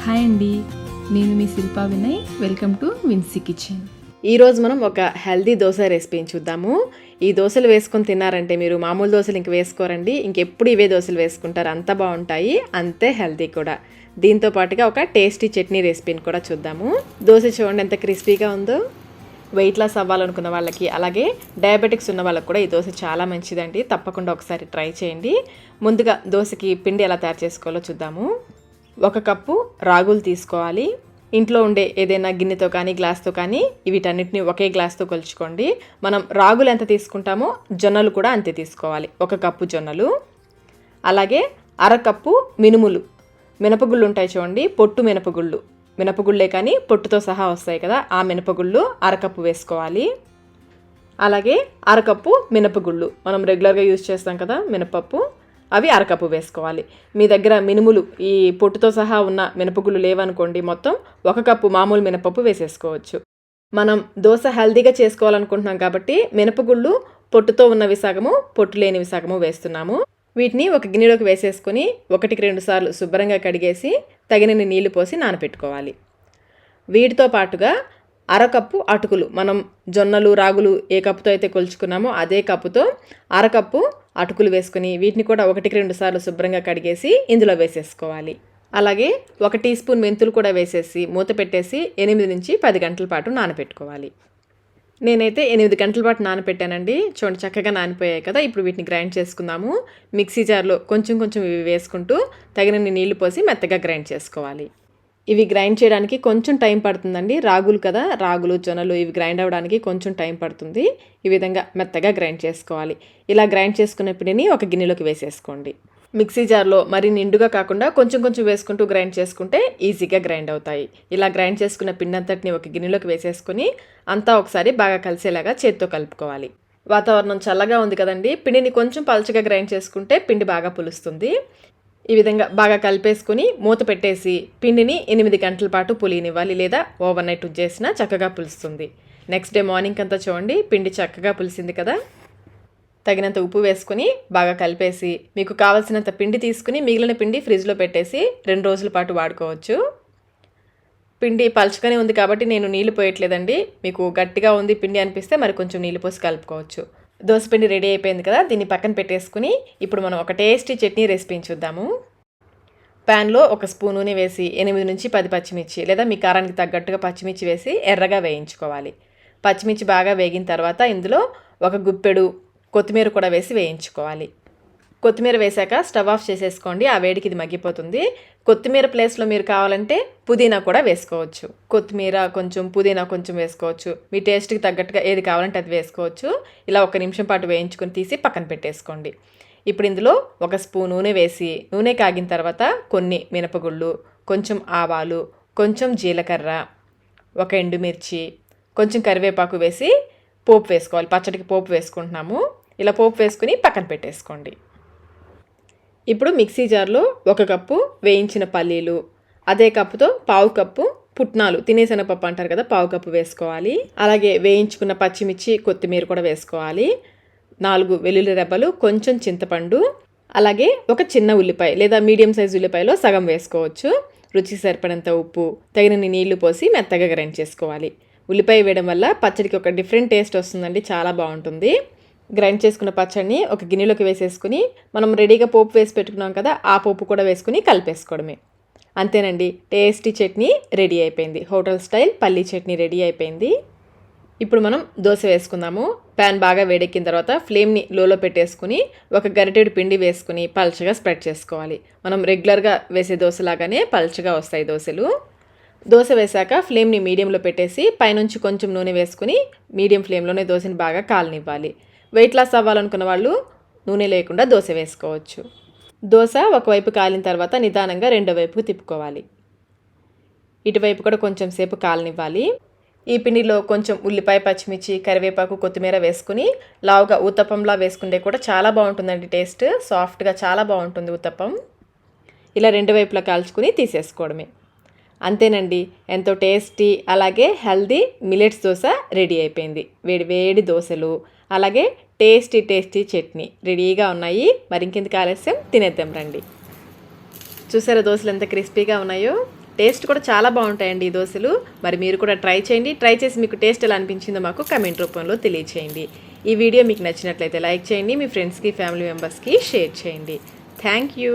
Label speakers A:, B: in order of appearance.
A: Hi అండి, నేను మీ Shilpa Vinay. Welcome to Vincy kitchen.
B: ఈరోజు మనం ఒక హెల్దీ దోశ రెసిపీని చూద్దాము. ఈ దోశలు వేసుకొని తిన్నారంటే మీరు మామూలు దోశలు ఇంక వేసుకోరండి, ఇంకెప్పుడు ఇవే దోశలు వేసుకుంటారు. అంత బాగుంటాయి, అంతే హెల్దీ కూడా. దీంతో పాటుగా ఒక టేస్టీ చట్నీ రెసిపీని కూడా చూద్దాము. దోశ చూడండి ఎంత క్రిస్పీగా ఉందో. వెయిట్ లాస్ అవ్వాలనుకున్న వాళ్ళకి, అలాగే డయాబెటిక్స్ ఉన్న వాళ్ళకి కూడా ఈ దోశ చాలా మంచిదండి. తప్పకుండా ఒకసారి ట్రై చేయండి. ముందుగా దోశకి పిండి ఎలా తయారు చేసుకోవాలో చూద్దాము. 1 కప్పు రాగులు తీసుకోవాలి. ఇంట్లో ఉండే ఏదైనా గిన్నెతో కానీ గ్లాస్తో కానీ వీటన్నిటిని ఒకే గ్లాస్తో కొలుచుకోండి. మనం రాగులు ఎంత తీసుకుంటామో జొన్నలు కూడా అంతే తీసుకోవాలి. 1 కప్పు జొన్నలు, అలాగే 1/2 కప్పు మినుములు. మినపగుళ్ళు ఉంటాయి చూడండి, పొట్టు మినపగుళ్ళు. మినపగుళ్ళే కానీ పొట్టుతో సహా వస్తాయి కదా, ఆ మినపగుళ్ళు 1/2 కప్పు వేసుకోవాలి. అలాగే 1/2 కప్పు మినపగుళ్ళు, మనం రెగ్యులర్గా యూజ్ చేస్తాం కదా మినపప్పు, అవి 1/2 కప్పు వేసుకోవాలి. మీ దగ్గర మినుములు ఈ పొట్టుతో సహా ఉన్న మినపగుళ్ళు లేవనుకోండి, మొత్తం 1 కప్పు మామూలు మినపప్పు వేసేసుకోవచ్చు. మనం దోశ హెల్తీగా చేసుకోవాలనుకుంటున్నాం కాబట్టి మినపగుళ్ళు పొట్టుతో ఉన్నవి సగము, పొట్టు లేనివి సగము వేస్తున్నాము. వీటిని ఒక గిన్నెలోకి వేసేసుకొని 1-2 సార్లు శుభ్రంగా కడిగేసి తగినన్ని నీళ్లు పోసి నానబెట్టుకోవాలి. వీటితో పాటుగా 1/2 కప్పు అటుకులు, మనం జొన్నలు రాగులు ఏ కప్పుతో అయితే కొలుచుకున్నామో అదే కప్పుతో 1/2 కప్పు అటుకులు వేసుకుని వీటిని కూడా 1-2 సార్లు శుభ్రంగా కడిగేసి ఇందులో వేసేసుకోవాలి. అలాగే 1 టీ స్పూన్ మెంతులు కూడా వేసేసి మూత పెట్టేసి 8-10 గంటల పాటు నానబెట్టుకోవాలి. నేనైతే 8 గంటల పాటు నానబెట్టానండి. చూడండి చక్కగా నానిపోయాయి కదా. ఇప్పుడు వీటిని గ్రైండ్ చేసుకుందాము. మిక్సీ జార్లో కొంచెం ఇవి వేసుకుంటూ తగినన్ని నీళ్లు పోసి మెత్తగా గ్రైండ్ చేసుకోవాలి. ఇవి గ్రైండ్ చేయడానికి కొంచెం టైం పడుతుందండి. రాగులు కదా, రాగులు జొన్నలు ఇవి గ్రైండ్ అవ్వడానికి కొంచెం టైం పడుతుంది. ఈ విధంగా మెత్తగా గ్రైండ్ చేసుకోవాలి. ఇలా గ్రైండ్ చేసుకునే పిండిని ఒక గిన్నెలోకి వేసేసుకోండి. మిక్సీ జార్లో మరి నిండుగా కాకుండా కొంచెం వేసుకుంటూ గ్రైండ్ చేసుకుంటే ఈజీగా గ్రైండ్ అవుతాయి. ఇలా గ్రైండ్ చేసుకున్న పిండి అంతటిని ఒక గిన్నెలోకి వేసేసుకొని అంతా ఒకసారి బాగా కలిసేలాగా చేత్తో కలుపుకోవాలి. వాతావరణం చల్లగా ఉంది కదండి, పిండిని కొంచెం పలుచగా గ్రైండ్ చేసుకుంటే పిండి బాగా పులుస్తుంది. ఈ విధంగా బాగా కలిపేసుకుని మూత పెట్టేసి పిండిని 8 గంటల పాటు పులియనివ్వాలి, లేదా ఓవర్ నైట్ చేసినా చక్కగా పులుస్తుంది. నెక్స్ట్ డే మార్నింగ్ అంతా చూడండి పిండి చక్కగా పులిసింది కదా. తగినంత ఉప్పు వేసుకుని బాగా కలిపేసి మీకు కావాల్సినంత పిండి తీసుకుని మిగిలిన పిండి ఫ్రిడ్జ్లో పెట్టేసి 2 రోజుల పాటు వాడుకోవచ్చు. పిండి పలుచగానే ఉంది కాబట్టి నేను నీళ్లు పోయట్లేదండి. మీకు గట్టిగా ఉంది పిండి అనిపిస్తే మరి కొంచెం నీళ్ళు పోసి కలుపుకోవచ్చు. దోసపిండి రెడీ అయిపోయింది కదా, దీన్ని పక్కన పెట్టేసుకుని ఇప్పుడు మనం ఒక టేస్టీ చట్నీ రెసిపీని చూద్దాము. ప్యాన్లో 1 స్పూన్ నూనె వేసి 8-10 పచ్చిమిర్చి, లేదా మీ కారానికి తగ్గట్టుగా పచ్చిమిర్చి వేసి ఎర్రగా వేయించుకోవాలి. పచ్చిమిర్చి బాగా వేగిన తర్వాత ఇందులో 1 గుప్పెడు కొత్తిమీర కూడా వేసి వేయించుకోవాలి. కొత్తిమీర వేసాక స్టవ్ ఆఫ్ చేసేసుకోండి, ఆ వేడికి ఇది మగ్గిపోతుంది. కొత్తిమీర ప్లేస్లో మీరు కావాలంటే పుదీనా కూడా వేసుకోవచ్చు. కొత్తిమీర కొంచెం, పుదీనా కొంచెం వేసుకోవచ్చు. మీ టేస్ట్కి తగ్గట్టుగా ఏది కావాలంటే అది వేసుకోవచ్చు. ఇలా 1 నిమిషం పాటు వేయించుకొని తీసి పక్కన పెట్టేసుకోండి. ఇప్పుడు ఇందులో 1 స్పూన్ నూనె వేసి నూనె కాగిన తర్వాత కొన్ని మినపగుళ్ళు, కొంచెం ఆవాలు, కొంచెం జీలకర్ర, 1 ఎండుమిర్చి, కొంచెం కరివేపాకు వేసి పోపు వేసుకోవాలి. పచ్చడికి పోపు వేసుకుంటున్నాము. ఇలా పోపు వేసుకుని పక్కన పెట్టేసుకోండి. ఇప్పుడు మిక్సీ జార్లో 1 కప్పు వేయించిన పల్లీలు, అదే కప్పుతో 1/2 కప్పు పుట్నాలు, తినేశనగపప్పు అంటారు కదా, 1/2 కప్పు వేసుకోవాలి. అలాగే వేయించుకున్న పచ్చిమిర్చి, కొత్తిమీర కూడా వేసుకోవాలి. 4 వెల్లుల్లి రెబ్బలు, కొంచెం చింతపండు, అలాగే 1 చిన్న ఉల్లిపాయ లేదా మీడియం సైజు ఉల్లిపాయలో సగం వేసుకోవచ్చు. రుచికి సరిపడంత ఉప్పు, తగినన్ని నీళ్లు పోసి మెత్తగా గ్రైండ్ చేసుకోవాలి. ఉల్లిపాయ వేయడం వల్ల పచ్చడికి ఒక డిఫరెంట్ టేస్ట్ వస్తుందండి, చాలా బాగుంటుంది. గ్రైండ్ చేసుకున్న పచ్చడిని ఒక గిన్నెలోకి వేసేసుకుని మనం రెడీగా పోపు వేసి పెట్టుకున్నాం కదా, ఆ పోపు కూడా వేసుకుని కలిపేసుకోవడమే. అంతేనండి, టేస్టీ చట్నీ రెడీ అయిపోయింది. హోటల్ స్టైల్ పల్లీ చట్నీ రెడీ అయిపోయింది. ఇప్పుడు మనం దోశ వేసుకుందాము. ప్యాన్ బాగా వేడెక్కిన తర్వాత ఫ్లేమ్ని లోలో పెట్టేసుకుని 1 గరిటెడు పిండి వేసుకుని పల్చగా స్ప్రెడ్ చేసుకోవాలి. మనం రెగ్యులర్గా వేసే దోశలాగానే పల్చగా వస్తాయి దోశలు. దోశ వేసాక ఫ్లేమ్ని మీడియంలో పెట్టేసి పైనుంచి కొంచెం నూనె వేసుకుని మీడియం ఫ్లేమ్లోనే దోశని బాగా కాలనివ్వాలి. వెయిట్ లాస్ అవ్వాలనుకున్న వాళ్ళు నూనె లేకుండా దోశ వేసుకోవచ్చు. దోశ ఒకవైపు కాలిన తర్వాత నిదానంగా రెండో వైపుకు తిప్పుకోవాలి. ఇటువైపు కూడా కొంచెం సేపు కాలనివ్వాలి. ఈ పిండిలో కొంచెం ఉల్లిపాయ, పచ్చిమిర్చి, కరివేపాకు, కొత్తిమీర వేసుకుని లావుగా ఊతప్పంలా వేసుకుంటే కూడా చాలా బాగుంటుందండి. టేస్ట్ సాఫ్ట్గా చాలా బాగుంటుంది ఊతప్పం. ఇలా 2 వైపులా కాల్చుకుని తీసేసుకోవడమే. అంతేనండి, ఎంతో టేస్టీ అలాగే హెల్దీ మిల్లెట్స్ దోశ రెడీ అయిపోయింది. వేడి దోశలు, అలాగే టేస్టీ చట్నీ రెడీగా ఉన్నాయి. మరి ఇంకెందుకు ఆలస్యం, తినేద్దాం రండి. చూసారా దోశలు ఎంత క్రిస్పీగా ఉన్నాయో. టేస్ట్ కూడా చాలా బాగుంటాయండి ఈ దోశలు. మరి మీరు కూడా ట్రై చేయండి. ట్రై చేసి మీకు టేస్ట్ ఎలా అనిపించిందో మాకు కమెంట్ రూపంలో తెలియచేయండి. ఈ వీడియో మీకు నచ్చినట్లయితే లైక్ చేయండి, మీ ఫ్రెండ్స్కి ఫ్యామిలీ మెంబర్స్కి షేర్ చేయండి. Thank you.